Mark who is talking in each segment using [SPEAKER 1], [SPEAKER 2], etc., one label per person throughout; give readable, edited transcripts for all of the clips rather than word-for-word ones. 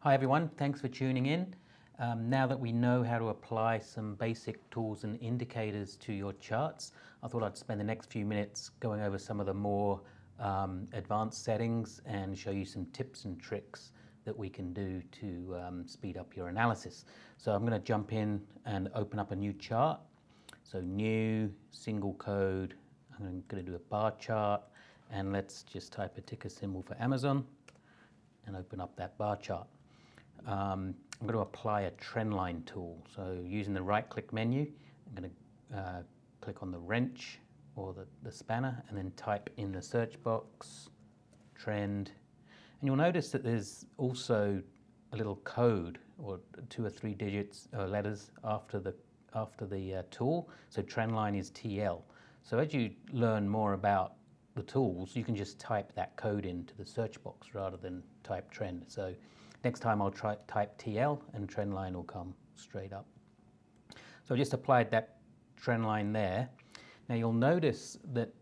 [SPEAKER 1] Hi everyone, thanks for tuning in. Now that we know how to apply some basic tools and indicators to your charts, I thought I'd spend the next few minutes going over some of the more advanced settings and show you some tips and tricks that we can do to speed up your analysis. So I'm going to jump in and open up a new chart. So new, single code, I'm going to do a bar chart, and let's just type a ticker symbol for Amazon and open up that bar chart. I'm going to apply a trend line tool. So using the right click menu, I'm going to click on the wrench or the spanner and then type in the search box, trend. And you'll notice that there's also a little code or 2 or 3 digits or letters after the tool. So trend line is TL. So as you learn more about the tools, you can just type that code into the search box rather than type trend. So next time I'll type TL and trend line will come straight up. So I just applied that trend line there. Now you'll notice that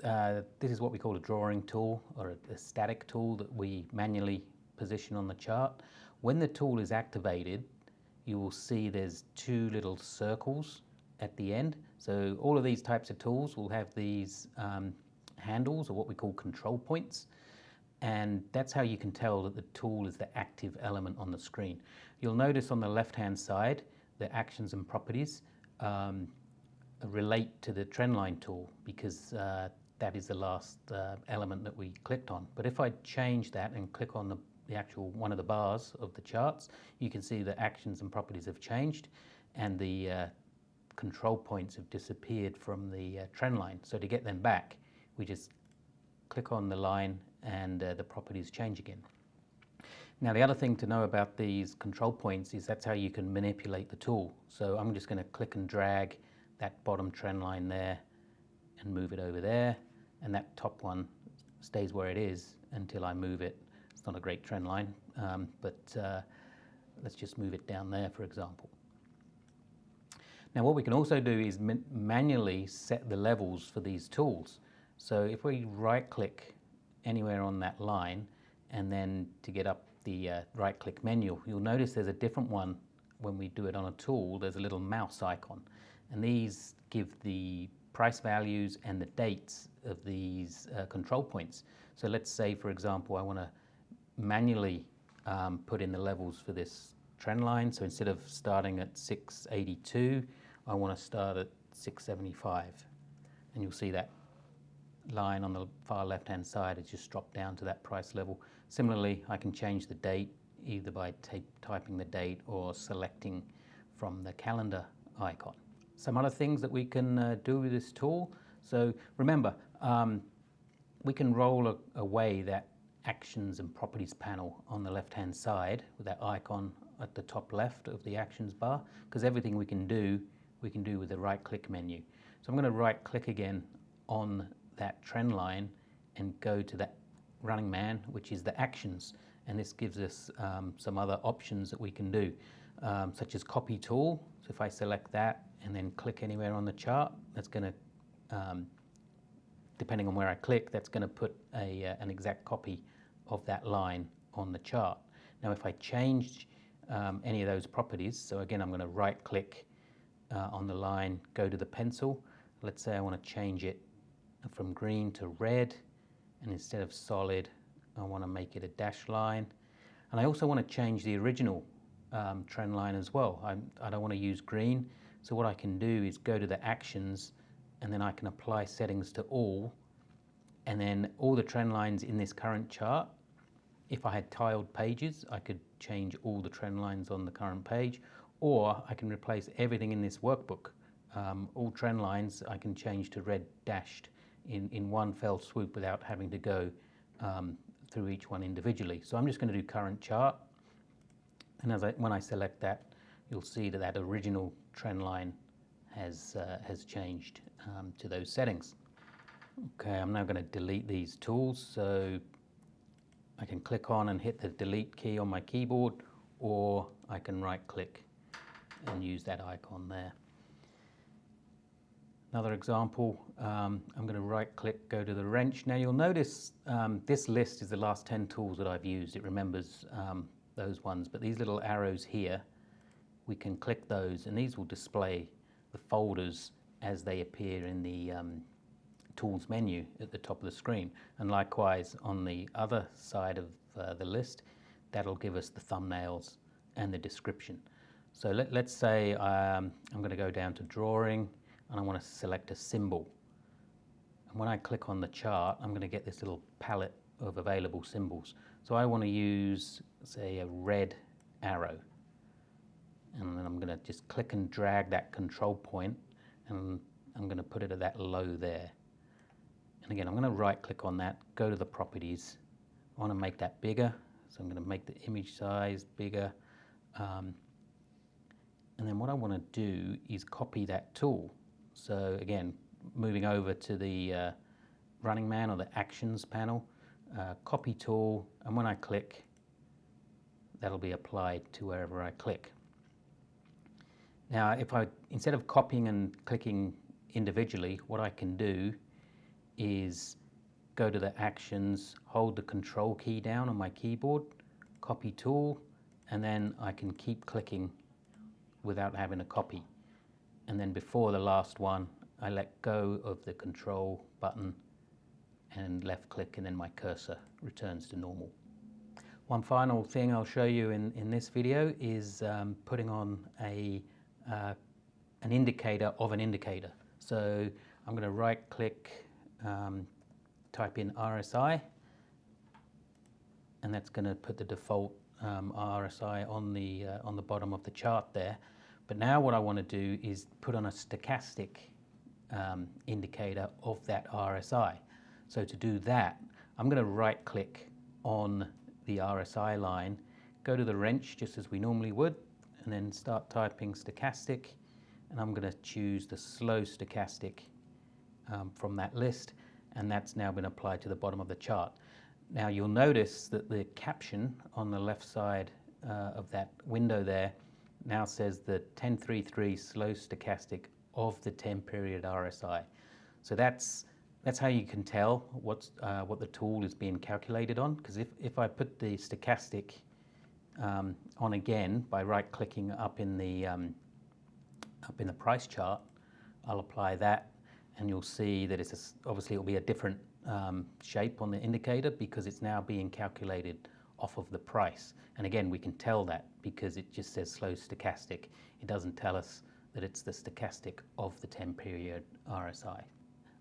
[SPEAKER 1] this is what we call a drawing tool or a static tool that we manually position on the chart. When the tool is activated, you will see there's 2 little circles at the end. So all of these types of tools will have these handles, or what we call control points. And that's how you can tell that the tool is the active element on the screen. You'll notice on the left-hand side, the actions and properties relate to the trend line tool because that is the last element that we clicked on. But if I change that and click on the actual one of the bars of the charts, you can see the actions and properties have changed and the control points have disappeared from the trend line. So to get them back, we just click on the line and the properties change again. Now the other thing to know about these control points is that's how you can manipulate the tool. So I'm just going to click and drag that bottom trend line there and move it over there, and that top one stays where it is until I move it. It's not a great trend line, but let's just move it down there, for example. Now what we can also do is manually set the levels for these tools. So if we right click anywhere on that line and then to get up the right click menu, you'll notice there's a different one when we do it on a tool. There's a little mouse icon, and these give the price values and the dates of these control points. So let's say, for example, I want to manually put in the levels for this trend line. So instead of starting at 682, I want to start at 675, and you'll see that line on the far left hand side has just dropped down to that price level. Similarly, I can change the date either by typing the date or selecting from the calendar icon. Some other things that we can do with this tool. So remember, we can roll away that actions and properties panel on the left hand side with that icon at the top left of the actions bar, because everything we can do with the right click menu. So I'm going to right click again on that trend line and go to that running man, which is the actions, and this gives us some other options that we can do, such as copy tool. So if I select that and then click anywhere on the chart, that's going to, depending on where I click, that's going to put an exact copy of that line on the chart. Now if I change any of those properties, so again I'm going to right click on the line, go to the pencil. Let's say I want to change it from green to red, and instead of solid I want to make it a dashed line, and I also want to change the original trend line as well. I don't want to use green, so what I can do is go to the actions and then I can apply settings to all, and then all the trend lines in this current chart, if I had tiled pages, I could change all the trend lines on the current page, or I can replace everything in this workbook. All trend lines I can change to red dashed in one fell swoop without having to go through each one individually. So I'm just going to do current chart, and when I select that, you'll see that original trend line has changed to those settings. Okay, I'm now going to delete these tools, so I can click on and hit the delete key on my keyboard, or I can right click and use that icon there. Another example, I'm going to right click, go to the wrench. Now you'll notice this list is the last 10 tools that I've used. It remembers those ones, but these little arrows here, we can click those and these will display the folders as they appear in the tools menu at the top of the screen. And likewise on the other side of the list, that'll give us the thumbnails and the description. So let's say I'm going to go down to drawing and I want to select a symbol. And when I click on the chart, I'm going to get this little palette of available symbols. So I want to use, say, a red arrow. And then I'm going to just click and drag that control point and I'm going to put it at that low there. And again, I'm going to right click on that, go to the properties. I want to make that bigger, so I'm going to make the image size bigger. And then what I want to do is copy that tool. So again, moving over to the Running Man or the Actions panel, copy tool, and when I click, that'll be applied to wherever I click. Now, instead of copying and clicking individually, what I can do is go to the Actions, hold the Control key down on my keyboard, copy tool, and then I can keep clicking without having a copy. And then before the last one, I let go of the Control button and left click, and then my cursor returns to normal. One final thing I'll show you in this video is putting on an indicator of an indicator. So I'm going to right click, type in RSI, and that's going to put the default RSI on the bottom of the chart there. But now what I want to do is put on a stochastic indicator of that RSI. So to do that, I'm going to right click on the RSI line, go to the wrench just as we normally would, and then start typing stochastic, and I'm going to choose the slow stochastic from that list, and that's now been applied to the bottom of the chart. Now you'll notice that the caption on the left side of that window there now says the 1033 slow stochastic of the 10 period RSI. So that's how you can tell what the tool is being calculated on, because if I put the stochastic on again by right clicking up in the price chart, I'll apply that and you'll see that obviously it'll be a different shape on the indicator because it's now being calculated off of the price. And again, we can tell that because it just says slow stochastic. It doesn't tell us that it's the stochastic of the 10 period RSI.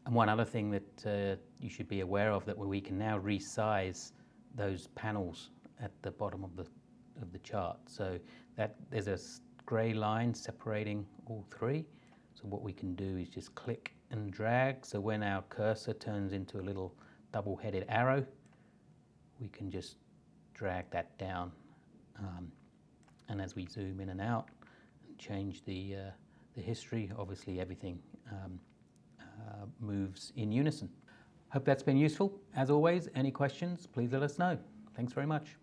[SPEAKER 1] And one other thing that you should be aware of, that we can now resize those panels at the bottom of the chart. So that there's a grey line separating all three. So what we can do is just click and drag. So when our cursor turns into a little double-headed arrow, we can just drag that down. And as we zoom in and out and change the history, obviously everything moves in unison. Hope that's been useful. As always, any questions, please let us know. Thanks very much.